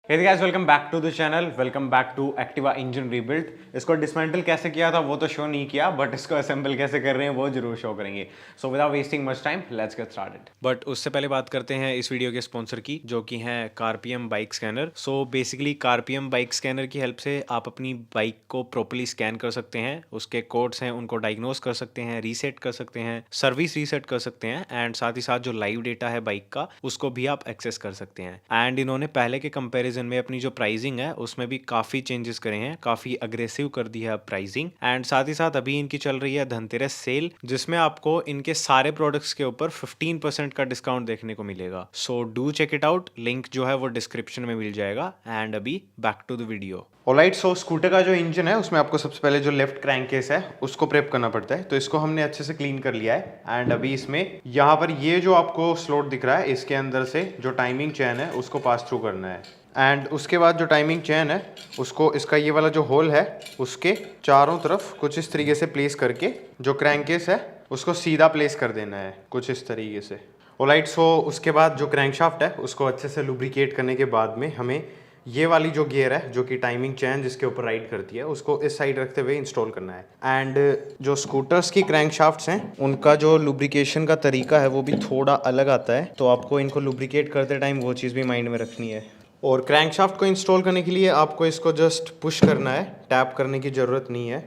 Hey guys, welcome back to the channel, welcome back to Activa engine rebuild. इसको dismantle कैसे किया था वो तो शो नहीं किया, बट इसको असेंबल कैसे कर रहे हैं वो जरूर शो करेंगे। So without wasting much time, let's get started. But उससे पहले बात करते हैं इस वीडियो के स्पॉन्सर की, जो कि है CarPM bike scanner. So basically CarPM bike scanner की हेल्प से आप अपनी बाइक को प्रॉपर्ली स्कैन कर सकते हैं, उसके कोड्स हैं उनको डायग्नोज कर सकते हैं, रीसेट कर सकते हैं, सर्विस रीसेट कर सकते हैं, एंड साथ ही साथ जो लाइव डेटा है बाइक का उसको भी आप एक्सेस कर सकते हैं। एंड इन्होंने पहले के कंपैरिजन में अपनी जो प्राइसिंग है उसमें भी काफी चेंजेस करे हैं, काफी अग्रेसिव कर दी है प्राइसिंग। एंड साथ ही साथ अभी इनकी चल रही है धनतेरस सेल, जिसमें आपको इनके सारे प्रोडक्ट्स के ऊपर 15% का डिस्काउंट देखने को मिलेगा। So do check it out, link जो है वो डिस्क्रिप्शन में मिल जाएगा। एंड अभी back to the video. Alright, so scooter का जो इंजन है उसमें आपको सबसे पहले जो लेफ्ट क्रैंक केस है उसको प्रेप करना पड़ता है, तो इसको हमने अच्छे से क्लीन कर लिया है। एंड अभी इसमें यहाँ पर ये जो आपको स्लॉट दिख रहा है, इसके अंदर से जो टाइमिंग चेन है उसको पास थ्रू करना है। एंड उसके बाद जो टाइमिंग चेन है उसको, इसका ये वाला जो होल है उसके चारों तरफ कुछ इस तरीके से प्लेस करके जो क्रैंक केस है उसको सीधा प्लेस कर देना है, कुछ इस तरीके से। ऑलराइट, सो उसके बाद जो क्रैंकशाफ्ट है उसको अच्छे से लुब्रिकेट करने के बाद में हमें ये वाली जो गियर है, जो कि टाइमिंग चेन जिसके ऊपर राइड करती है, उसको इस साइड रखते हुए इंस्टॉल करना है। एंड जो स्कूटर्स की क्रैंकशाफ्ट्स हैं उनका जो लुब्रिकेशन का तरीका है वो भी थोड़ा अलग आता है, तो आपको इनको लुब्रिकेट करते टाइम वो चीज़ भी माइंड में रखनी है। और क्रैंकशाफ्ट को इंस्टॉल करने के लिए आपको इसको जस्ट पुश करना है, टैप करने की ज़रूरत नहीं है।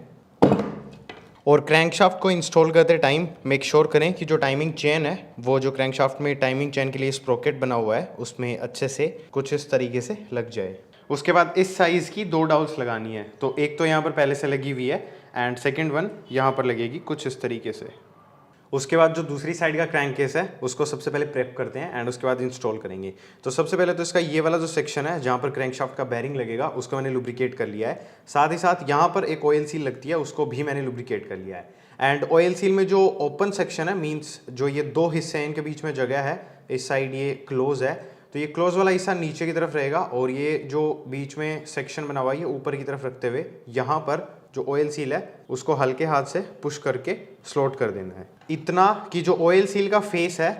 और क्रैंकशाफ्ट को इंस्टॉल करते टाइम मेक श्योर करें कि जो टाइमिंग चेन है वो जो क्रैंकशाफ्ट में टाइमिंग चेन के लिए स्प्रोकेट बना हुआ है उसमें अच्छे से कुछ इस तरीके से लग जाए। उसके बाद इस साइज़ की 2 डाउल्स लगानी है, तो एक तो यहाँ पर पहले से लगी हुई है एंड सेकेंड वन यहाँ पर लगेगी कुछ इस तरीके से। उसके बाद जो दूसरी साइड का क्रैंक केस है उसको सबसे पहले प्रेप करते हैं एंड उसके बाद इंस्टॉल करेंगे। तो सबसे पहले तो इसका ये वाला जो सेक्शन है जहाँ पर क्रैंकशाफ्ट का बैरिंग लगेगा उसको मैंने लुब्रिकेट कर लिया है। साथ ही साथ यहाँ पर एक ऑयल सील लगती है उसको भी मैंने लुब्रिकेट कर लिया है। एंड ऑयल सील में जो ओपन सेक्शन है, मीन्स जो ये 2 हिस्से हैं इनके बीच में जगह है, इस साइड ये क्लोज है, तो ये क्लोज वाला हिस्सा नीचे की तरफ रहेगा और ये जो बीच में सेक्शन बना हुआ है ये ऊपर की तरफ रखते हुए यहाँ पर जो ऑयल सील है उसको हल्के हाथ से पुश करके स्लॉट कर देना है, इतना कि जो ऑयल सील का फेस है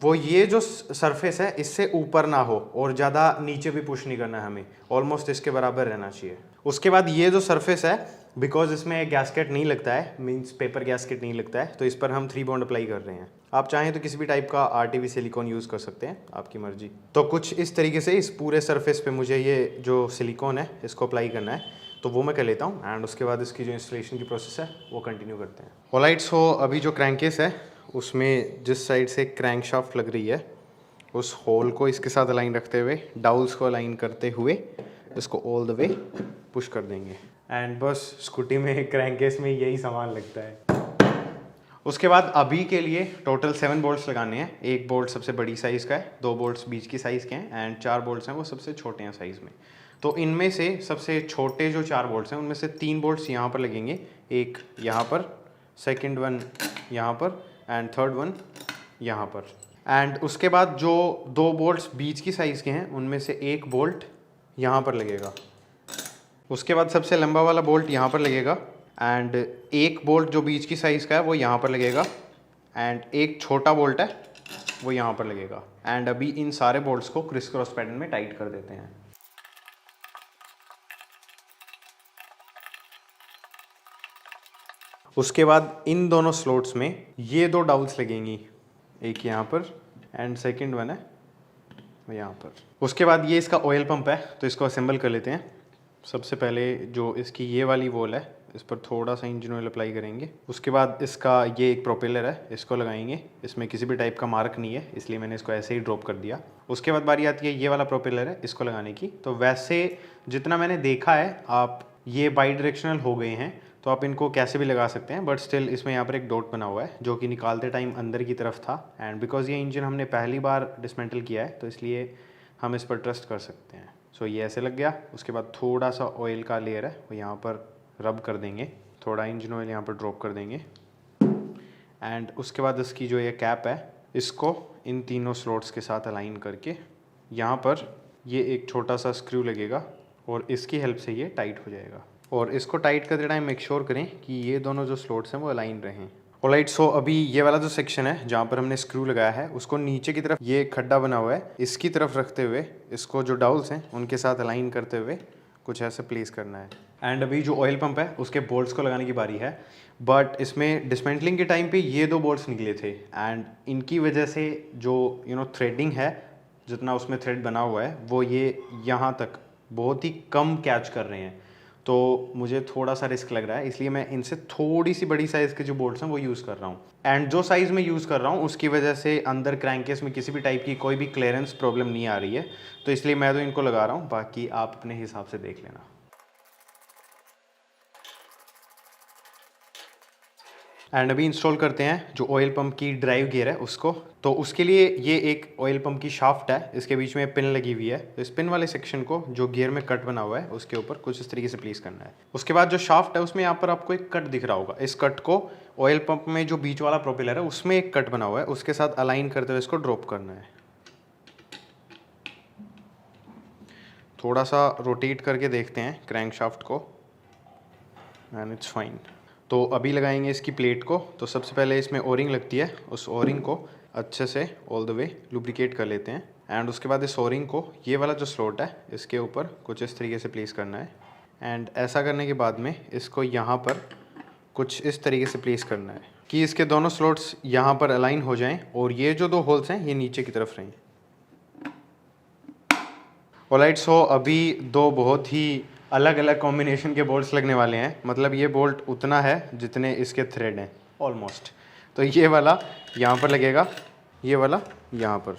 वो ये जो सरफेस है इससे ऊपर ना हो और ज़्यादा नीचे भी पुश नहीं करना है हमें, ऑलमोस्ट इसके बराबर रहना चाहिए। उसके बाद ये जो सरफेस है, बिकॉज इसमें गैस्केट नहीं लगता है, मींस पेपर गैस्केट नहीं लगता है, तो इस पर हम 3 बॉन्ड अप्लाई कर रहे हैं। आप चाहें तो किसी भी टाइप का आरटीवी सिलिकॉन यूज़ कर सकते हैं, आपकी मर्जी। तो कुछ इस तरीके से इस पूरे सरफेस पे मुझे ये जो सिलिकॉन है इसको अप्लाई करना है, तो वो मैं कर लेता हूँ एंड उसके बाद इसकी जो इंस्टॉलेशन की प्रोसेस है वो कंटिन्यू करते हैं। ऑलराइट, सो अभी जो क्रैंकेस है उसमें जिस साइड से क्रैंकशाफ्ट लग रही है उस होल को इसके साथ अलाइन रखते हुए, डाउल्स को अलाइन करते हुए इसको ऑल द वे पुश कर देंगे। एंड बस स्कूटी में क्रैंकेस में यही सामान लगता है। उसके बाद अभी के लिए टोटल 7 बोल्ट्स लगाने हैं। एक बोल्ट सबसे बड़ी साइज़ का है, 2 बोल्ट्स बीच की साइज़ के हैं एंड 4 बोल्ट्स हैं वो सबसे छोटे हैं साइज़ में। तो इनमें से सबसे छोटे जो 4 बोल्ट्स हैं उनमें से 3 बोल्ट्स यहाँ पर लगेंगे, एक यहाँ पर, सेकेंड वन यहाँ पर एंड थर्ड वन यहाँ पर। एंड उसके बाद जो 2 बोल्ट्स बीच की साइज़ के हैं उनमें से एक बोल्ट यहाँ पर लगेगा। उसके बाद सबसे लंबा वाला बोल्ट यहाँ पर लगेगा एंड एक बोल्ट जो बीच की साइज़ का है वो यहाँ पर लगेगा एंड एक छोटा बोल्ट है वो यहाँ पर लगेगा। एंड अभी इन सारे बोल्ट्स को क्रिस क्रॉस पैटर्न में टाइट कर देते हैं। उसके बाद इन दोनों स्लॉट्स में ये 2 डाउल्स लगेंगी, एक यहाँ पर एंड सेकंड वन है यहाँ पर। उसके बाद ये इसका ऑयल पंप है, तो इसको असेंबल कर लेते हैं। सबसे पहले जो इसकी ये वाली वॉल है इस पर थोड़ा सा इंजन ऑयल अप्लाई करेंगे। उसके बाद इसका ये एक प्रोपेलर है, इसको लगाएंगे। इसमें किसी भी टाइप का मार्क नहीं है इसलिए मैंने इसको ऐसे ही ड्रॉप कर दिया। उसके बाद बारी आती है ये वाला प्रोपेलर है, इसको लगाने की। तो वैसे जितना मैंने देखा है, आप ये बाई डायरेक्शनल हो गए हैं तो आप इनको कैसे भी लगा सकते हैं, बट स्टिल इसमें यहाँ पर एक डॉट बना हुआ है जो कि निकालते टाइम अंदर की तरफ था। एंड बिकॉज ये इंजन हमने पहली बार डिसमेंटल किया है तो इसलिए हम इस पर ट्रस्ट कर सकते हैं। सो ये ऐसे लग गया। उसके बाद थोड़ा सा ऑयल का लेयर है वो यहाँ पर रब कर देंगे, थोड़ा इंजन ऑयल यहाँ पर ड्रॉप कर देंगे। एंड उसके बाद इसकी जो ये कैप है इसको इन तीनों स्लॉट्स के साथ अलाइन करके यहाँ पर ये एक छोटा सा स्क्रू लगेगा और इसकी हेल्प से ये टाइट हो जाएगा। और इसको टाइट करते टाइम मेक श्योर करें कि ये दोनों जो स्लॉट्स हैं वो अलाइन रहें। ऑलराइट, सो अभी ये वाला जो सेक्शन है जहाँ पर हमने स्क्रू लगाया है उसको नीचे की तरफ ये खड्डा बना हुआ है इसकी तरफ रखते हुए इसको जो डाउल्स हैं उनके साथ अलाइन करते हुए कुछ ऐसे प्लेस करना है। एंड अभी जो ऑयल पंप है उसके बोल्ट्स को लगाने की बारी है, बट इसमें डिसमेंटलिंग के टाइम पे ये 2 बोल्ट्स निकले थे एंड इनकी वजह से जो थ्रेडिंग है, जितना उसमें थ्रेड बना हुआ है वो ये यहाँ तक बहुत ही कम कैच कर रहे हैं। तो मुझे थोड़ा सा रिस्क लग रहा है, इसलिए मैं इनसे थोड़ी सी बड़ी साइज़ के जो बोल्ट्स हैं वो यूज़ कर रहा हूँ। एंड जो साइज़ में यूज़ कर रहा हूँ उसकी वजह से अंदर क्रैंकेस में किसी भी टाइप की कोई भी क्लियरेंस प्रॉब्लम नहीं आ रही है, तो इसलिए मैं तो इनको लगा रहा हूँ, बाकी आप अपने हिसाब से देख लेना। एंड अभी इंस्टॉल करते हैं जो ऑयल पंप की ड्राइव गियर है उसको। तो उसके लिए ये एक ऑयल पंप की शाफ्ट है, इसके बीच में पिन लगी हुई है, तो इस पिन वाले सेक्शन को जो गियर में कट बना हुआ है उसके ऊपर कुछ इस तरीके से प्लेस करना है। उसके बाद जो शाफ्ट है उसमें यहाँ पर आपको एक कट दिख रहा होगा, इस कट को ऑयल पंप में जो बीच वाला प्रोपेलर है उसमें एक कट बना हुआ है उसके साथ अलाइन करते हुए इसको ड्रॉप करना है। थोड़ा सा रोटेट करके देखते हैं क्रैंक शाफ्ट को एंड इट्स फाइन। तो अभी लगाएंगे इसकी प्लेट को। तो सबसे पहले इसमें ओरिंग लगती है, उस ओरिंग को अच्छे से ऑल द वे लुब्रिकेट कर लेते हैं एंड उसके बाद इस ओरिंग को ये वाला जो स्लॉट है इसके ऊपर कुछ इस तरीके से प्लेस करना है। एंड ऐसा करने के बाद में इसको यहाँ पर कुछ इस तरीके से प्लेस करना है कि इसके दोनों स्लॉट्स यहाँ पर अलाइन हो जाएं और ये जो 2 होल्स हैं ये नीचे की तरफ रहें। ऑलराइट, सो अभी 2 बहुत ही अलग अलग कॉम्बिनेशन के बोल्ट्स लगने वाले हैं, मतलब ये बोल्ट उतना है जितने इसके थ्रेड हैं ऑलमोस्ट। तो ये वाला यहाँ पर लगेगा, ये वाला यहाँ पर।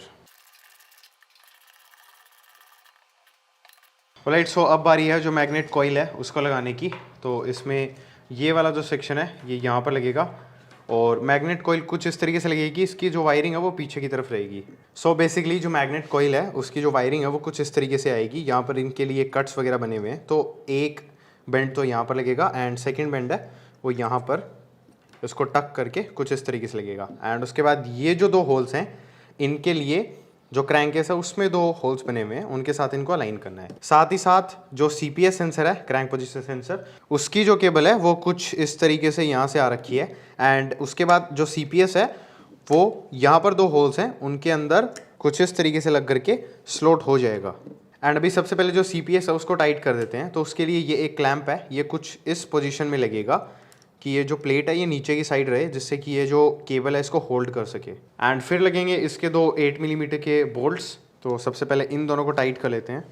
ऑलराइट, सो अब बारी है जो मैग्नेट कॉइल है उसको लगाने की। तो इसमें ये वाला जो सेक्शन है ये यहाँ पर लगेगा और मैग्नेट कॉइल कुछ इस तरीके से लगेगी, इसकी जो वायरिंग है वो पीछे की तरफ रहेगी। सो बेसिकली जो मैग्नेट कॉइल है उसकी जो वायरिंग है वो कुछ इस तरीके से आएगी। यहाँ पर इनके लिए कट्स वगैरह बने हुए हैं, तो एक बेंड तो यहाँ पर लगेगा एंड सेकेंड बेंड है वो यहाँ पर इसको टक करके कुछ इस तरीके से लगेगा। एंड उसके बाद ये जो 2 होल्स हैं इनके लिए जो क्रैंकेस है उसमें 2 होल्स बने हुए हैं, उनके साथ इनको अलाइन करना है। साथ ही साथ जो CPS सेंसर है, क्रैंक पोजीशन सेंसर, उसकी जो केबल है वो कुछ इस तरीके से यहाँ से आ रखी है। एंड उसके बाद जो CPS है वो यहाँ पर 2 होल्स हैं उनके अंदर कुछ इस तरीके से लग करके स्लॉट हो जाएगा। एंड अभी सबसे पहले जो CPS है उसको टाइट कर देते हैं। तो उसके लिए ये एक क्लैंप है, ये कुछ इस पोजीशन में लगेगा कि ये जो प्लेट है ये नीचे की साइड रहे, जिससे कि ये जो केबल है इसको होल्ड कर सके। एंड फिर लगेंगे इसके 2 8 मिलीमीटर के बोल्ट्स। तो सबसे पहले इन दोनों को टाइट कर लेते हैं।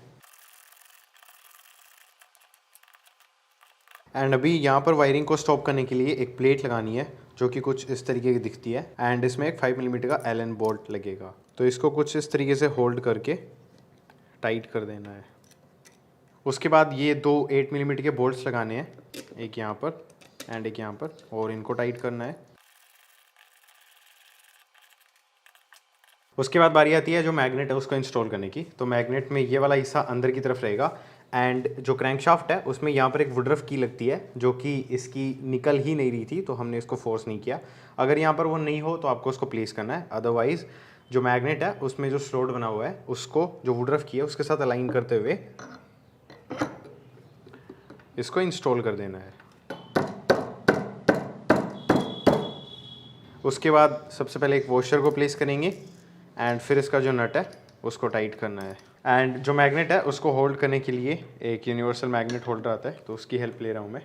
एंड अभी यहाँ पर वायरिंग को स्टॉप करने के लिए एक प्लेट लगानी है जो कि कुछ इस तरीके की दिखती है एंड इसमें एक 5 मिलीमीटर का एलन बोल्ट लगेगा। तो इसको कुछ इस तरीके से होल्ड करके टाइट कर देना है। उसके बाद ये 2 8 मिलीमीटर के बोल्ट्स लगाने हैं, एक यहाँ पर एंड एक यहाँ पर, और इनको टाइट करना है। उसके बाद बारी आती है जो मैग्नेट है उसको इंस्टॉल करने की। तो मैग्नेट में ये वाला हिस्सा अंदर की तरफ रहेगा एंड जो क्रैंकशाफ्ट है उसमें यहाँ पर एक वुडरफ की लगती है जो कि इसकी निकल ही नहीं रही थी, तो हमने इसको फोर्स नहीं किया। अगर यहाँ पर वो नहीं हो तो आपको उसको प्लेस करना है, अदरवाइज जो मैग्नेट है उसमें जो स्लॉट बना हुआ है उसको जो वुडरफ की है उसके साथ अलाइन करते हुए इसको इंस्टॉल कर देना है। उसके बाद सबसे पहले एक वॉशर को प्लेस करेंगे एंड फिर इसका जो नट है उसको टाइट करना है। एंड जो मैग्नेट है उसको होल्ड करने के लिए एक यूनिवर्सल मैग्नेट होल्डर आता है, तो उसकी हेल्प ले रहा हूँ मैं।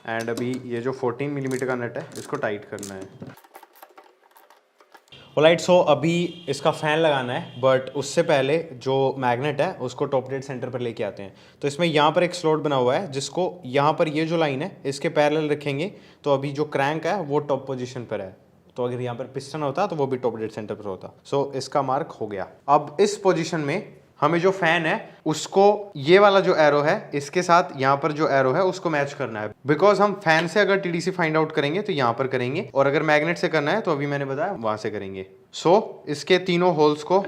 एंड अभी ये जो 14 मिलीमीटर का नट है इसको टाइट करना है। ऑलराइट, सो अभी इसका फ़ैन लगाना है, बट उससे पहले जो मैग्नेट है उसको टॉप डेड सेंटर पर लेके आते हैं। तो इसमें यहाँ पर एक स्लॉट बना हुआ है जिसको यहाँ पर ये जो लाइन है इसके पैरेलल रखेंगे। तो अभी जो क्रैंक है वो टॉप पोजीशन पर है, तो अगर यहाँ पर पिस्टन होता तो वो भी टॉप डेड सेंटर पर होता। सो इसका मार्क हो गया। अब इस पोजीशन में हमें जो फैन है उसको ये वाला जो एरो है इसके साथ यहाँ पर जो एरो है उसको मैच करना है, बिकॉज हम फैन से अगर TDC फाइंड आउट करेंगे तो यहाँ पर करेंगे, और अगर मैग्नेट से करना है तो अभी मैंने बताया वहां से करेंगे। सो इसके तीनों होल्स को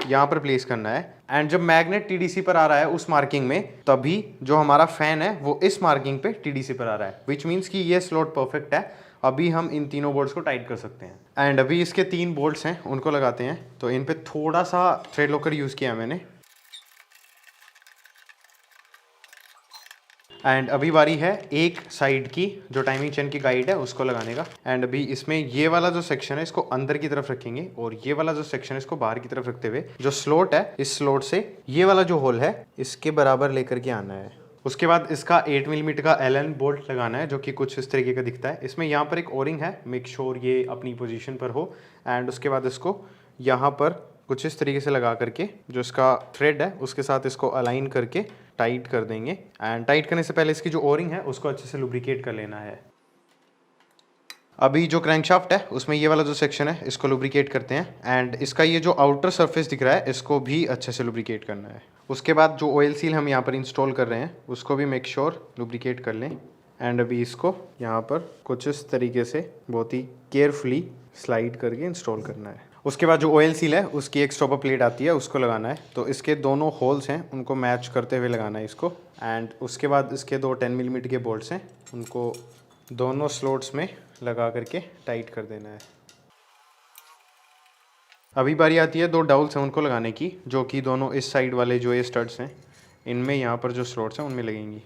यहाँ पर प्लेस करना है एंड जब मैग्नेट TDC पर आ रहा है उस मार्किंग में, तभी जो हमारा फैन है वो इस मार्किंग पे TDC पर आ रहा है, विच मीन्स कि ये स्लॉट परफेक्ट है। अभी हम इन तीनों बोल्ट्स को टाइट कर सकते हैं। एंड अभी इसके 3 बोल्ट्स हैं उनको लगाते हैं। तो इन पे थोड़ा सा थ्रेड लॉकर यूज़ किया मैंने। एंड अभी बारी है एक साइड की जो टाइमिंग चेन की गाइड है उसको लगाने का। एंड अभी इसमें ये वाला जो सेक्शन है इसको अंदर की तरफ रखेंगे और ये वाला जो सेक्शन है इसको बाहर की तरफ रखते हुए जो स्लॉट है इस स्लॉट से ये वाला जो होल है इसके बराबर लेकर के आना है। उसके बाद इसका 8 मिलीमीटर का एलन बोल्ट लगाना है जो कि कुछ इस तरीके का दिखता है। इसमें यहाँ पर एक ओरिंग है, मेक श्योर ये अपनी पोजीशन पर हो। एंड उसके बाद इसको यहाँ पर कुछ इस तरीके से लगा करके जो इसका थ्रेड है उसके साथ इसको अलाइन करके टाइट कर देंगे। एंड टाइट करने से पहले इसकी जो ओरिंग है उसको अच्छे से लुब्रिकेट कर लेना है। अभी जो क्रैंकशाफ्ट है उसमें ये वाला जो सेक्शन है इसको लुब्रिकेट करते हैं। एंड इसका ये जो आउटर सरफेस दिख रहा है इसको भी अच्छे से लुब्रिकेट करना है। उसके बाद जो ऑयल सील हम यहाँ पर इंस्टॉल कर रहे हैं उसको भी मेक श्योर लुब्रिकेट कर लें। एंड अभी इसको यहाँ पर कुछ इस तरीके से बहुत ही केयरफुली स्लाइड करके इंस्टॉल करना है। उसके बाद जो ऑयल सील है उसकी एक स्टॉपर प्लेट आती है उसको लगाना है। तो इसके दोनों होल्स हैं उनको मैच करते हुए लगाना है इसको। एंड उसके बाद इसके दो 10 मिलीमीटर के बोल्ट्स हैं उनको दोनों स्लॉट्स में लगा करके टाइट कर देना है। अभी बारी आती है दो डाउल्स हैं उनको लगाने की जो कि दोनों इस साइड वाले जो ये स्टड्स हैं इनमें यहाँ पर जो स्लॉट्स हैं उनमें लगेंगी,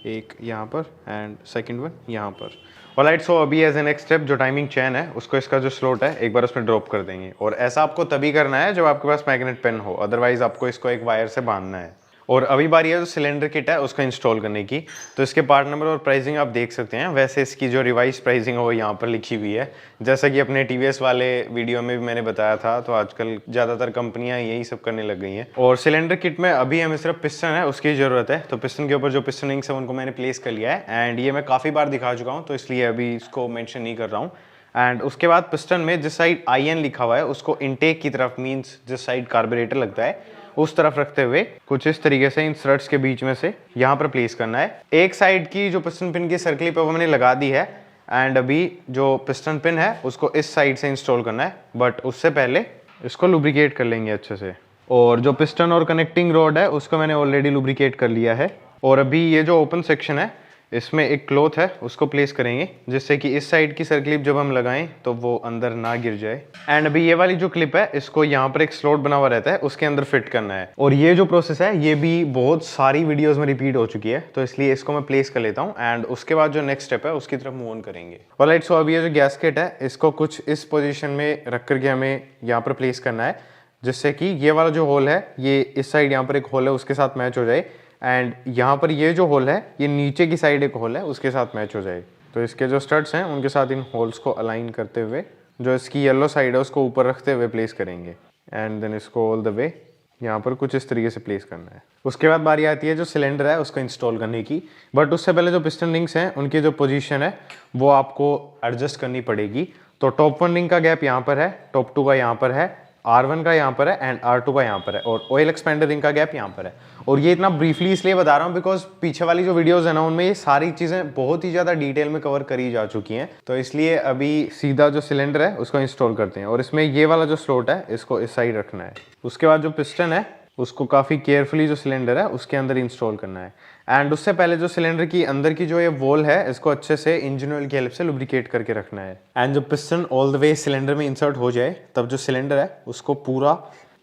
एक यहाँ पर एंड सेकंड वन यहाँ पर। ऑलराइट, सो अभी एज ए नेक्स्ट स्टेप जो टाइमिंग चेन है उसको इसका जो स्लॉट है एक बार उसमें ड्रॉप कर देंगे। और ऐसा आपको तभी करना है जब आपके पास मैग्नेट पेन हो, अदरवाइज आपको इसको एक वायर से बांधना है। और अभी बारी है जो सिलेंडर किट है उसको इंस्टॉल करने की। तो इसके पार्ट नंबर और प्राइसिंग आप देख सकते हैं। वैसे इसकी जो रिवाइज प्राइसिंग है वो यहाँ पर लिखी हुई है। जैसा कि अपने टीवीएस वाले वीडियो में भी मैंने बताया था, तो आजकल ज़्यादातर कंपनियां यही सब करने लग गई हैं। और सिलेंडर किट में अभी हमें सिर्फ पिस्टन है उसकी ज़रूरत है। तो पिस्टन के ऊपर जो पिस्टन रिंग्स है उनको मैंने प्लेस कर लिया है। एंड ये मैं काफ़ी बार दिखा चुका हूँ तो इसलिए अभी इसको मैंशन नहीं कर रहा हूँ। एंड उसके बाद पिस्टन में जिस साइड IN लिखा हुआ है उसको इनटेक की तरफ, मीन्स जिस साइड कार्बोरेटर लगता है उस तरफ रखते हुए कुछ इस तरीके से इन स्ट्रट्स के बीच में से यहाँ पर प्लेस करना है। एक साइड की जो पिस्टन पिन की सर्कल पे वो मैंने लगा दी है। एंड अभी जो पिस्टन पिन है उसको इस साइड से इंस्टॉल करना है, बट उससे पहले इसको लुब्रिकेट कर लेंगे अच्छे से। और जो पिस्टन और कनेक्टिंग रॉड है उसको मैंने ऑलरेडी लुब्रिकेट कर लिया है। और अभी ये जो ओपन सेक्शन है इसमें एक क्लॉथ है उसको प्लेस करेंगे जिससे कि इस साइड की सर्कलिप जब हम लगाएं तो वो अंदर ना गिर जाए। एंड अभी ये वाली जो क्लिप है इसको यहाँ पर एक स्लॉट बना हुआ रहता है उसके अंदर फिट करना है। और ये जो प्रोसेस है ये भी बहुत सारी वीडियोस में रिपीट हो चुकी है, तो इसलिए इसको मैं प्लेस कर लेता हूँ। एंड उसके बाद जो नेक्स्ट स्टेप है उसकी तरफ मूव ऑन करेंगे। ऑलराइट, सो अभी ये जो गैस्केट है इसको कुछ इस पोजिशन में रख करके हमें यहाँ पर प्लेस करना है जिससे कि ये वाला जो होल है ये इस साइड यहाँ पर एक होल है उसके साथ मैच हो जाए। एंड यहाँ पर ये जो होल है ये नीचे की साइड एक होल है उसके साथ मैच हो जाए। तो इसके जो स्टड्स हैं उनके साथ इन होल्स को अलाइन करते हुए जो इसकी येलो साइड है उसको ऊपर रखते हुए प्लेस करेंगे। एंड देन इसको ऑल द वे यहाँ पर कुछ इस तरीके से प्लेस करना है। उसके बाद बारी आती है जो सिलेंडर है उसको इंस्टॉल करने की। बट उससे पहले जो पिस्टन रिंग्स हैं उनकी जो पोजीशन है वो आपको एडजस्ट करनी पड़ेगी। तो टॉप 1 रिंग का गैप यहाँ पर है, टॉप 2 का यहाँ पर है, R1 का यहाँ पर है एंड R2 का यहाँ पर है, और ऑयल एक्सपेंडर रिंग का गैप यहाँ पर है। और ये इतना ब्रीफली इसलिए बता रहा हूँ बिकॉज पीछे वाली जो वीडियोस है ना उनमें ये सारी चीज़ें बहुत ही ज़्यादा डिटेल में कवर करी जा चुकी हैं। तो इसलिए अभी सीधा जो सिलेंडर है उसको इंस्टॉल करते हैं। और इसमें ये वाला जो स्लॉट है इसको इस साइड रखना है। उसके बाद जो पिस्टन है उसको काफ़ी केयरफुली जो सिलेंडर है उसके अंदर इंस्टॉल करना है। एंड उससे पहले जो सिलेंडर की अंदर की जो ये वॉल है इसको अच्छे से इंजन ऑयल की हेल्प से लुब्रिकेट करके रखना है। एंड जब piston all the way cylinder में इंसर्ट हो जाए तब जो सिलेंडर है उसको पूरा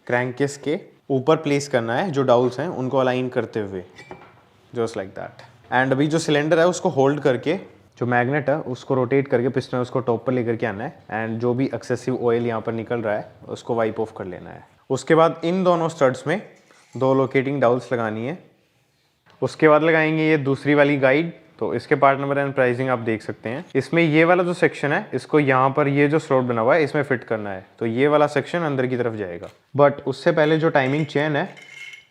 क्रैंकेस के ऊपर प्लेस करना है, जो डाउल्स हैं उनको अलाइन करते हुए, जस्ट लाइक दैट। एंड अभी जो सिलेंडर है उसको होल्ड करके जो मैग्नेट है उसको रोटेट करके पिस्टन उसको टॉप पर लेकर के आना है। एंड जो भी एक्सेसिव ऑयल यहाँ पर निकल रहा है उसको वाइप ऑफ कर लेना है। उसके बाद इन दोनों स्टड्स में 2 लोकेटिंग डाउल्स लगानी है। उसके बाद लगाएंगे ये दूसरी वाली गाइड। तो इसके पार्ट नंबर एंड प्राइसिंग आप देख सकते हैं। इसमें ये वाला जो सेक्शन है इसको यहाँ पर ये जो स्लॉट बना हुआ है इसमें फिट करना है। तो ये वाला सेक्शन अंदर की तरफ जाएगा। बट उससे पहले जो टाइमिंग चेन है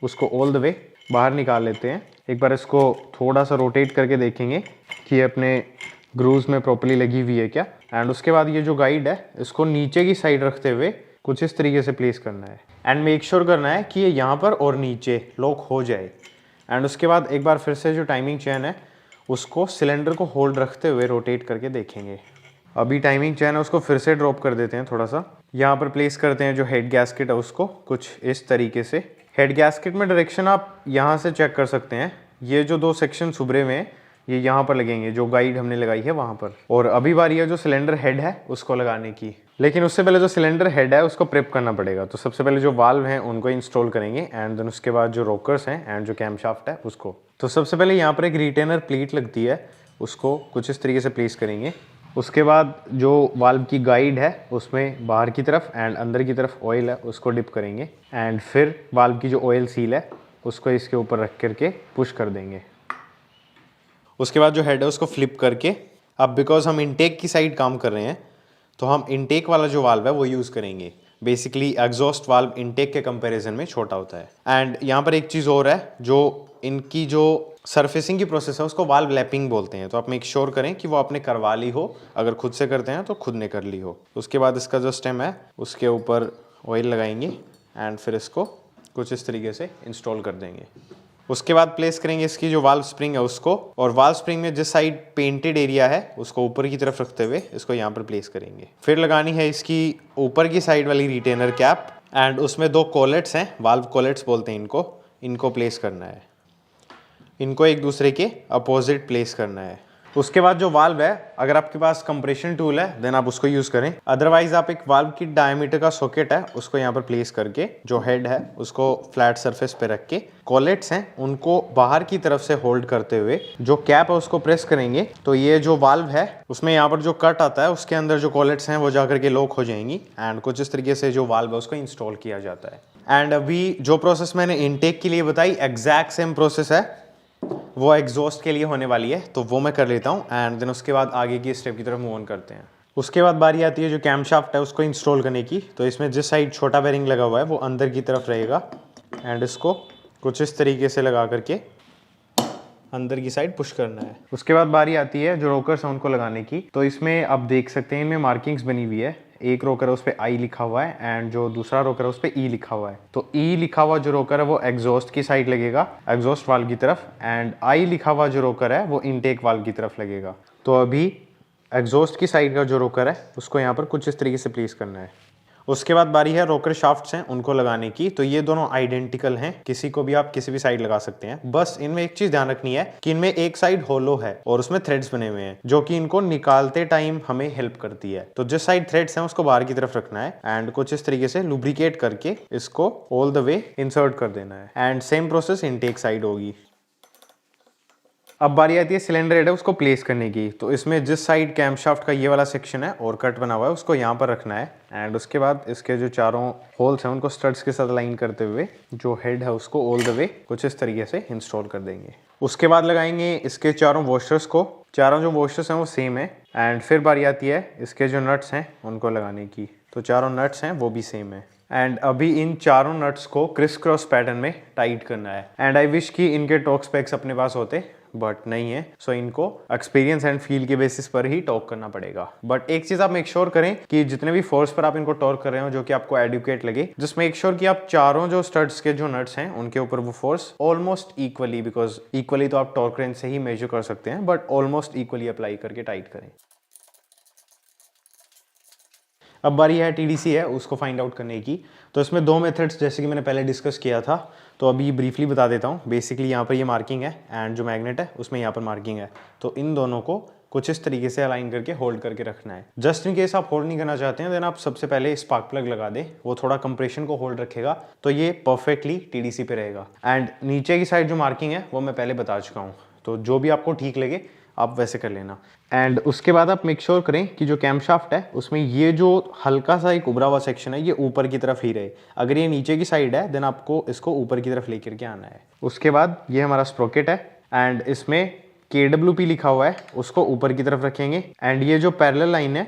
उसको ऑल द वे बाहर निकाल लेते हैं। एक बार इसको थोड़ा सा रोटेट करके देखेंगे कि ये अपने ग्रूव्स में प्रॉपर्ली लगी हुई है क्या। एंड उसके बाद ये जो गाइड है इसको नीचे की साइड रखते हुए कुछ इस तरीके से प्लेस करना है। एंड मेक श्योर करना है कि ये यहाँ पर और नीचे लॉक हो जाए। एंड उसके बाद एक बार फिर से जो टाइमिंग चेन है उसको सिलेंडर को होल्ड रखते हुए रोटेट करके देखेंगे। अभी टाइमिंग चेन है उसको फिर से ड्रॉप कर देते हैं थोड़ा सा। यहाँ पर प्लेस करते हैं जो हेड गैस्केट है उसको कुछ इस तरीके से। हेड गैस्केट में डायरेक्शन आप यहाँ से चेक कर सकते हैं। ये जो 2 सेक्शन उभरे हुए हैं ये यहाँ पर लगेंगे, जो गाइड हमने लगाई है वहाँ पर। और अभी बारी है जो सिलेंडर हेड है उसको लगाने की। लेकिन उससे पहले जो सिलेंडर हेड है उसको प्रेप करना पड़ेगा। तो सबसे पहले जो वाल्व हैं उनको इंस्टॉल करेंगे एंड देन उसके बाद जो रोकर्स हैं एंड जो कैमशाफ्ट है उसको। तो सबसे पहले यहाँ पर एक रिटेनर प्लेट लगती है, उसको कुछ इस तरीके से प्लेस करेंगे। उसके बाद जो वाल्व की गाइड है उसमें बाहर की तरफ एंड अंदर की तरफ ऑयल है उसको डिप करेंगे एंड फिर वाल्व की जो ऑयल सील है उसको इसके ऊपर रख करके पुश कर देंगे। उसके बाद जो हेड है उसको फ्लिप करके, अब बिकॉज हम इनटेक की साइड काम कर रहे हैं तो हम इनटेक वाला जो वाल्व है वो यूज़ करेंगे। बेसिकली एग्जॉस्ट वाल्व इनटेक के कंपैरिजन में छोटा होता है। एंड यहाँ पर एक चीज़ और है, जो इनकी जो सरफेसिंग की प्रोसेस है उसको वाल्व लैपिंग बोलते हैं। तो आप मेक श्योर करें कि वो आपने करवा ली हो, अगर खुद से करते हैं तो खुद ने कर ली हो। उसके बाद इसका जो स्टेम है उसके ऊपर ऑयल लगाएंगे एंड फिर इसको कुछ इस तरीके से इंस्टॉल कर देंगे। उसके बाद प्लेस करेंगे इसकी जो वाल्व स्प्रिंग है उसको, और वाल्व स्प्रिंग में जिस साइड पेंटेड एरिया है उसको ऊपर की तरफ रखते हुए इसको यहाँ पर प्लेस करेंगे। फिर लगानी है इसकी ऊपर की साइड वाली रिटेनर कैप एंड उसमें 2 कॉलेट्स हैं, वाल्व कॉलेट्स बोलते हैं इनको प्लेस करना है। इनको एक दूसरे के अपोजिट प्लेस करना है। उसके बाद जो वाल्व है, अगर आपके पास कंप्रेशन टूल है देन आप उसको यूज़ करें, अदरवाइज आप एक वाल्व की डायमीटर का सॉकेट है उसको यहाँ पर प्लेस करके जो हेड है उसको फ्लैट सरफेस पे रख के कॉलेट्स हैं उनको बाहर की तरफ से होल्ड करते हुए जो कैप है उसको प्रेस करेंगे। तो ये जो वाल्व है उसमें यहाँ पर जो कट आता है उसके अंदर जो कॉलेट्स हैं वो जाकर के लॉक हो जाएंगी एंड कुछ इस तरीके से जो वाल्व है उसको इंस्टॉल किया जाता है। एंड अभी जो प्रोसेस मैंने इनटेक के लिए बताई एग्जैक्ट सेम प्रोसेस है वो एग्जॉस्ट के लिए होने वाली है, तो वो मैं कर लेता हूँ एंड देन उसके बाद आगे की स्टेप की तरफ मूव ऑन करते हैं। उसके बाद बारी आती है जो कैमशाफ्ट है उसको इंस्टॉल करने की। तो इसमें जिस साइड छोटा बेरिंग लगा हुआ है वो अंदर की तरफ रहेगा एंड इसको कुछ इस तरीके से लगा करके अंदर की साइड पुश करना है। उसके बाद बारी आती है जो रोकर्स हैं उनको लगाने की। तो इसमें आप देख सकते हैं इनमें मार्किंग्स बनी हुई है, एक रोकर है उस पर आई लिखा हुआ है एंड जो दूसरा रोकर है उस पर ई लिखा हुआ है। तो ई लिखा हुआ जो रोकर है वो एग्जॉस्ट की साइड लगेगा, एग्जॉस्ट वाल्व की तरफ, एंड आई लिखा हुआ जो रोकर है वो इनटेक वाल्व की तरफ लगेगा। तो अभी एग्जॉस्ट की साइड का जो रोकर है उसको यहाँ पर कुछ इस तरीके से प्लेस करना है। उसके बाद बारी है रोकर शाफ्ट्स हैं उनको लगाने की। तो ये दोनों आइडेंटिकल हैं, किसी को भी आप किसी भी साइड लगा सकते हैं। बस इनमें एक चीज ध्यान रखनी है कि इनमें एक साइड होलो है और उसमें थ्रेड्स बने हुए हैं जो कि इनको निकालते टाइम हमें हेल्प करती है। तो जिस साइड थ्रेड्स हैं उसको बाहर की तरफ रखना है एंड कुछ इस तरीके से लुब्रिकेट करके इसको ऑल द वे इंसर्ट कर देना है and same process intake side होगी। अब बारी आती है सिलेंडर हेड है उसको प्लेस करने की। तो इसमें जिस साइड कैमशाफ्ट का ये वाला सेक्शन है और कट बना हुआ है उसको यहाँ पर रखना है एंड उसके बाद इसके जो चारों होल्स हैं उनको स्टड्स के साथ लाइन करते हुए जो हेड है उसको ऑल द वे कुछ इस तरीके से इंस्टॉल कर देंगे। उसके बाद लगाएंगे इसके चारों वॉशर्स को। चारों जो वॉशर्स हैं वो सेम है एंड फिर बारी आती है इसके जो नट्स हैं उनको लगाने की। तो चारों नट्स हैं वो भी सेम है एंड अभी इन चारों नट्स को क्रिस क्रॉस पैटर्न में टाइट करना है। एंड आई विश कि इनके टॉर्क स्पेक्स अपने पास होते बट नहीं है, सो इनको एक्सपीरियंस एंड फील के बेसिस पर ही टॉर्क करना पड़ेगा। बट एक चीज आप मेक श्योर करें कि जितने भी फोर्स पर आप इनको टॉर्क कर रहे हो जो कि आपको एडुकेट लगे, जस्ट मेक श्योर कि आप चारों जो स्टड्स के जो नट्स हैं उनके ऊपर वो force almost equally, because equally तो आप टॉर्क रेंज से ही मेजर कर सकते हैं बट ऑलमोस्ट इक्वली अप्लाई करके टाइट करें। अब बारी है टीडीसी है उसको फाइंड आउट करने की। तो इसमें 2 मेथड्स जैसे कि मैंने पहले डिस्कस किया था, तो अभी ब्रीफली बता देता हूँ। बेसिकली यहाँ पर ये मार्किंग है एंड जो मैग्नेट है उसमें यहाँ पर मार्किंग है। तो इन दोनों को कुछ इस तरीके से अलाइन करके होल्ड करके रखना है। जस्ट इन केस आप होल्ड नहीं करना चाहते हैं देन आप सबसे पहले स्पार्क प्लग लगा दें, वो थोड़ा कंप्रेशन को होल्ड रखेगा तो ये परफेक्टली टीडीसी पे रहेगा। एंड नीचे की साइड जो मार्किंग है वो मैं पहले बता चुका हूँ, तो जो भी आपको ठीक लगे आप वैसे कर लेना। एंड उसके बाद आप मेक श्योर करें कि जो कैमशाफ्ट है उसमें ये जो हल्का सा एक उभरा हुआ सेक्शन है ये ऊपर की तरफ ही रहे। अगर ये नीचे की साइड है देन आपको इसको ऊपर की तरफ लेकर के आना है। उसके बाद ये हमारा स्प्रोकेट है एंड इसमें KWP लिखा हुआ है उसको ऊपर की तरफ रखेंगे। एंड ये जो पैरेलल लाइन है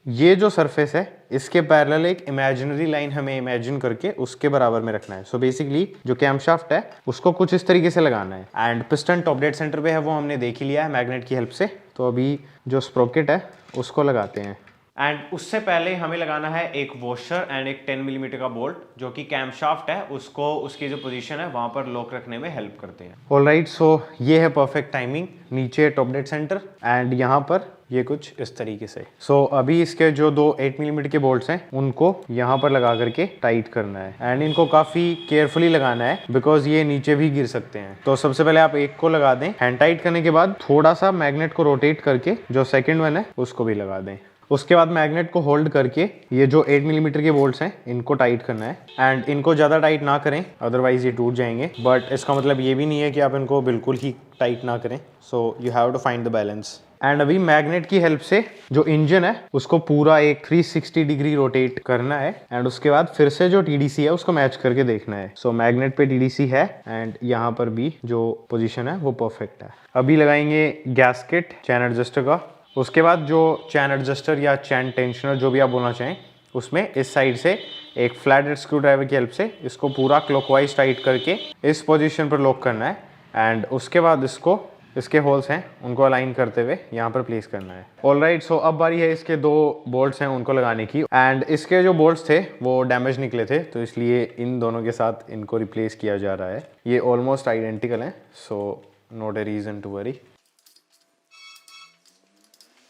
ये जो सरफेस है इसके पैरेलल एक इमेजिनरी लाइन हमें इमेजिन करके उसके बराबर में रखना है। सो बेसिकली जो कैमशाफ्ट है उसको कुछ इस तरीके से लगाना है। And piston top dead centre पे है वो हमने देख ही लिया है मैग्नेट की हेल्प से। तो अभी जो स्प्रोकेट है उसको लगाते हैं एंड उससे पहले हमें लगाना है एक वॉशर एंड एक 10 मिलीमीटर का बोल्ट जो कि कैमशाफ्ट है उसको उसकी जो पोजीशन है वहां पर लॉक रखने में हेल्प करते हैं। ऑलराइट, सो ये है परफेक्ट टाइमिंग। नीचे टॉप डेड सेंटर एंड यहाँ पर ये कुछ इस तरीके से। सो अभी इसके जो 2 8 मिलीमीटर के बोल्ट्स हैं उनको यहाँ पर लगा करके टाइट करना है एंड इनको काफी केयरफुली लगाना है बिकॉज ये नीचे भी गिर सकते हैं। तो सबसे पहले आप एक को लगा दें, हैंड टाइट करने के बाद थोड़ा सा मैग्नेट को रोटेट करके जो सेकंड वन है उसको भी लगा दें। उसके बाद मैग्नेट को होल्ड करके ये जो 8 मिलीमीटर के बोल्ट्स हैं इनको टाइट करना है, एंड इनको ज़्यादा टाइट ना करें अदरवाइज ये टूट जाएंगे, बट इसका मतलब ये भी नहीं है कि आप इनको बिल्कुल ही टाइट ना करें। So you have to find the balance. And अभी मैग्नेट की हेल्प से जो इंजन है उसको पूरा एक 360 डिग्री रोटेट करना है, एंड उसके बाद फिर से जो टीडीसी है उसको मैच करके देखना है। सो मैग्नेट पे टीडीसी है एंड यहाँ पर भी जो पोजीशन है वो परफेक्ट है। अभी लगाएंगे गैस्केट चैन एडजस्टर का। उसके बाद जो चैन एडजस्टर या चैन टेंशनर जो भी आप बोलना चाहें, उसमें इस साइड से एक फ्लैट स्क्रू ड्राइवर की हेल्प से इसको पूरा क्लॉकवाइज टाइट करके इस पोजीशन पर लॉक करना है, एंड उसके बाद इसको इसके होल्स हैं उनको अलाइन करते हुए यहाँ पर प्लेस करना है। ऑलराइट, सो अब बारी है इसके 2 बोल्ट्स हैं उनको लगाने की, एंड इसके जो बोल्ट्स थे वो डैमेज निकले थे, तो इसलिए इन दोनों के साथ इनको रिप्लेस किया जा रहा है। ये ऑलमोस्ट आइडेंटिकल हैं, so not a reason to worry.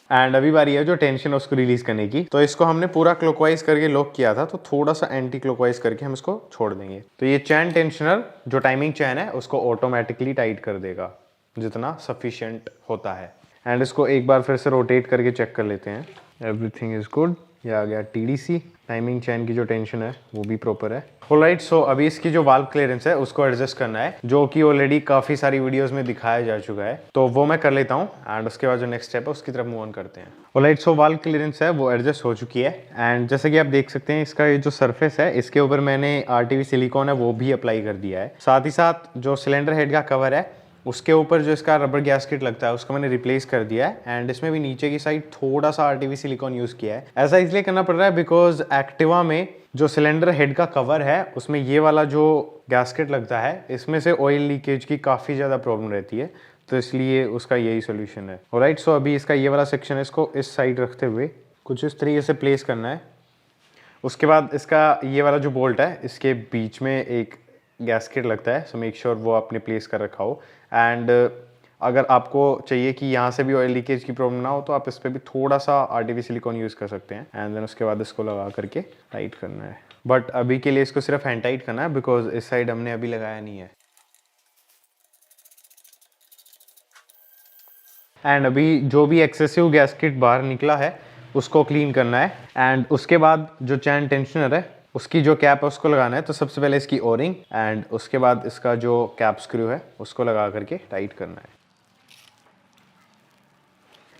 And अभी बारी है जो टेंशन है उसको रिलीज करने की। तो इसको हमने पूरा क्लॉकवाइज करके लॉक किया था, तो थोड़ा सा एंटी क्लॉकवाइज करके हम इसको छोड़ देंगे। तो ये चैन टेंशनर जो टाइमिंग चैन है उसको ऑटोमेटिकली टाइट कर देगा जितना सफिशिएंट होता है। एंड इसको एक बार फिर से रोटेट करके चेक कर लेते हैं। Everything is good. ये आ गया टीडीसी। टाइमिंग चैन की जो टेंशन है वो भी प्रॉपर है। ऑलराइट, सो अभी इसकी जो वाल्व क्लियरेंस है उसको एडजस्ट करना है, जो कि ऑलरेडी काफ़ी सारी वीडियोस में दिखाया जा चुका है, तो वो मैं कर लेता हूँ, एंड उसके बाद जो नेक्स्ट स्टेप है उसकी तरफ मूव ऑन करते हैं। ऑलराइट, सो वाल्व क्लियरेंस है वो एडजस्ट हो चुकी है, एंड जैसे कि आप देख सकते हैं इसका ये जो सरफेस है इसके ऊपर मैंने आरटीवी सिलिकॉन है वो भी अप्लाई कर दिया है। साथ ही साथ जो सिलेंडर हेड का कवर है उसके ऊपर जो इसका रबर गैस्केट लगता है उसको मैंने रिप्लेस कर दिया है, एंड इसमें भी नीचे की साइड थोड़ा सा आरटीवी सिलिकॉन यूज़ किया है। ऐसा इसलिए करना पड़ रहा है बिकॉज एक्टिवा में जो सिलेंडर हेड का कवर है उसमें ये वाला जो गैस्केट लगता है इसमें से ऑयल लीकेज की काफ़ी ज़्यादा प्रॉब्लम रहती है, तो इसलिए उसका यही सोल्यूशन है। ऑलराइट, सो अभी इसका ये वाला सेक्शन है इसको इस साइड रखते हुए कुछ इस तरीके से प्लेस करना है। उसके बाद इसका ये वाला जो बोल्ट है इसके बीच में एक गैस्केट लगता है, सो मेक श्योर वो आपने प्लेस कर रखा हो। एंड अगर आपको चाहिए कि यहाँ से भी ऑयल लीकेज की प्रॉब्लम ना हो तो आप इस पर भी थोड़ा सा आरटीवी सिलिकॉन यूज़ कर सकते हैं, एंड देन उसके बाद इसको लगा करके टाइट करना है। बट अभी के लिए इसको सिर्फ हैंड टाइट करना है बिकॉज इस साइड हमने अभी लगाया नहीं है। एंड अभी जो भी एक्सेसिव गैस्केट बाहर निकला है उसको क्लीन करना है, एंड उसके बाद जो चैन टेंशनर है उसकी जो कैप है उसको लगाना है। तो सबसे पहले इसकी ओरिंग, एंड उसके बाद इसका जो कैप स्क्रू है उसको लगा करके टाइट करना है।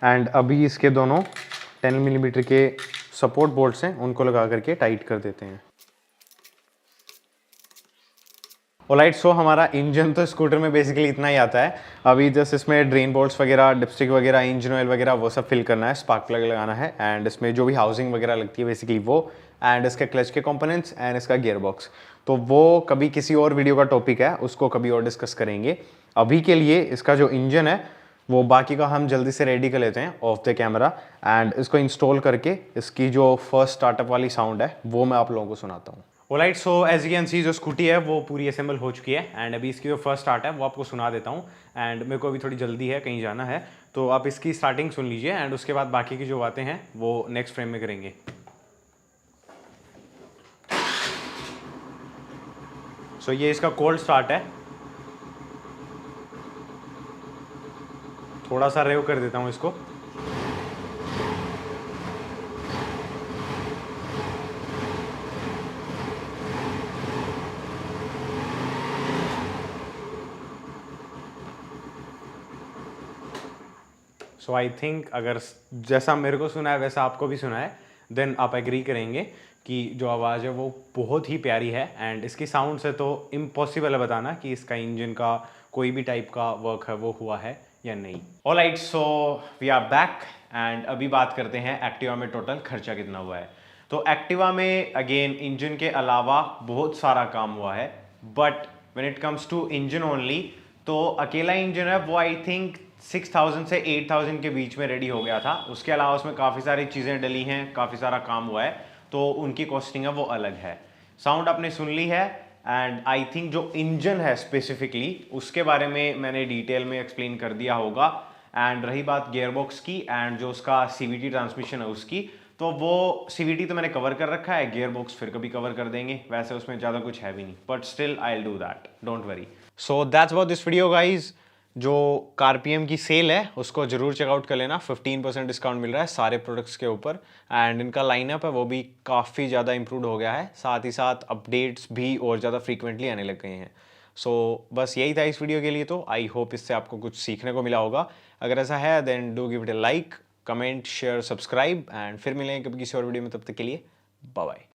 एंड अभी इसके दोनों 10 मिलीमीटर के सपोर्ट बोल्ट्स हैं उनको लगा करके टाइट कर देते हैं। ऑलराइट, सो हमारा इंजन तो स्कूटर में बेसिकली इतना ही आता है। अभी जस्ट इसमें ड्रेन बोल्ट्स वगैरह, डिपस्टिक वगैरह, इंजन ऑयल वगैरह वो सब फिल करना है, स्पार्क प्लग लगाना है, एंड इसमें जो भी हाउसिंग वगैरह लगती है बेसिकली वो, एंड इसके क्लच के कंपोनेंट्स एंड इसका गियर बॉक्स। तो वो कभी किसी और वीडियो का टॉपिक है, उसको कभी और डिस्कस करेंगे। अभी के लिए इसका जो इंजन है वो बाकी का हम जल्दी से रेडी कर लेते हैं ऑफ द कैमरा, एंड इसको इंस्टॉल करके इसकी जो फर्स्ट स्टार्टअप वाली साउंड है वो मैं आप लोगों को सुनाता हूँ। Alright, so as you can see जो स्कूटी है वो पूरी असेंबल हो चुकी है, एंड अभी इसकी जो फर्स्ट स्टार्ट है वो आपको सुना देता हूँ। एंड मेरे को अभी थोड़ी जल्दी है, कहीं जाना है, तो आप इसकी स्टार्टिंग सुन लीजिए, एंड उसके बाद बाकी की जो बातें हैं वो नेक्स्ट फ्रेम में करेंगे। सो ये इसका कोल्ड स्टार्ट है, थोड़ा सा रेव कर देता हूँ इसको। सो आई थिंक अगर जैसा मेरे को सुना है वैसा आपको भी सुना है, देन आप एग्री करेंगे कि जो आवाज़ है वो बहुत ही प्यारी है, एंड इसकी साउंड से तो इम्पॉसिबल है बताना कि इसका इंजन का कोई भी टाइप का वर्क है वो हुआ है या नहीं। Alright, so we are back, and अभी बात करते हैं एक्टिवा में टोटल खर्चा कितना हुआ है। तो एक्टिवा में अगेन इंजन के अलावा बहुत सारा काम हुआ है, but when it comes to engine only तो अकेला इंजन है वो आई थिंक 6000 से 8000 के बीच में रेडी हो गया था। उसके अलावा उसमें काफ़ी सारी चीज़ें डली हैं, काफ़ी सारा काम हुआ है, तो उनकी कॉस्टिंग है वो अलग है। साउंड आपने सुन ली है, एंड आई थिंक जो इंजन है स्पेसिफिकली उसके बारे में मैंने डिटेल में एक्सप्लेन कर दिया होगा। एंड रही बात गियरबॉक्स की एंड जो उसका सीवीटी ट्रांसमिशन है उसकी, तो वो सीवीटी तो मैंने कवर कर रखा है, गियरबॉक्स फिर कभी कवर कर देंगे, वैसे उसमें ज़्यादा कुछ है भी नहीं, but still I will do that, don't worry. So that's about this video guys. जो कारपीएम की सेल है उसको ज़रूर चेकआउट कर लेना, 15% डिस्काउंट मिल रहा है सारे प्रोडक्ट्स के ऊपर। एंड इनका लाइनअप है वो भी काफ़ी ज़्यादा इम्प्रूव हो गया है, साथ ही साथ अपडेट्स भी और ज़्यादा फ्रीक्वेंटली आने लग गए हैं। सो बस यही था इस वीडियो के लिए, तो आई होप इससे आपको कुछ सीखने को मिला होगा। अगर ऐसा है then do give it a like, comment, share, subscribe and फिर मिलेंगे कभी किसी और वीडियो में। तब तक के लिए बाय बाय।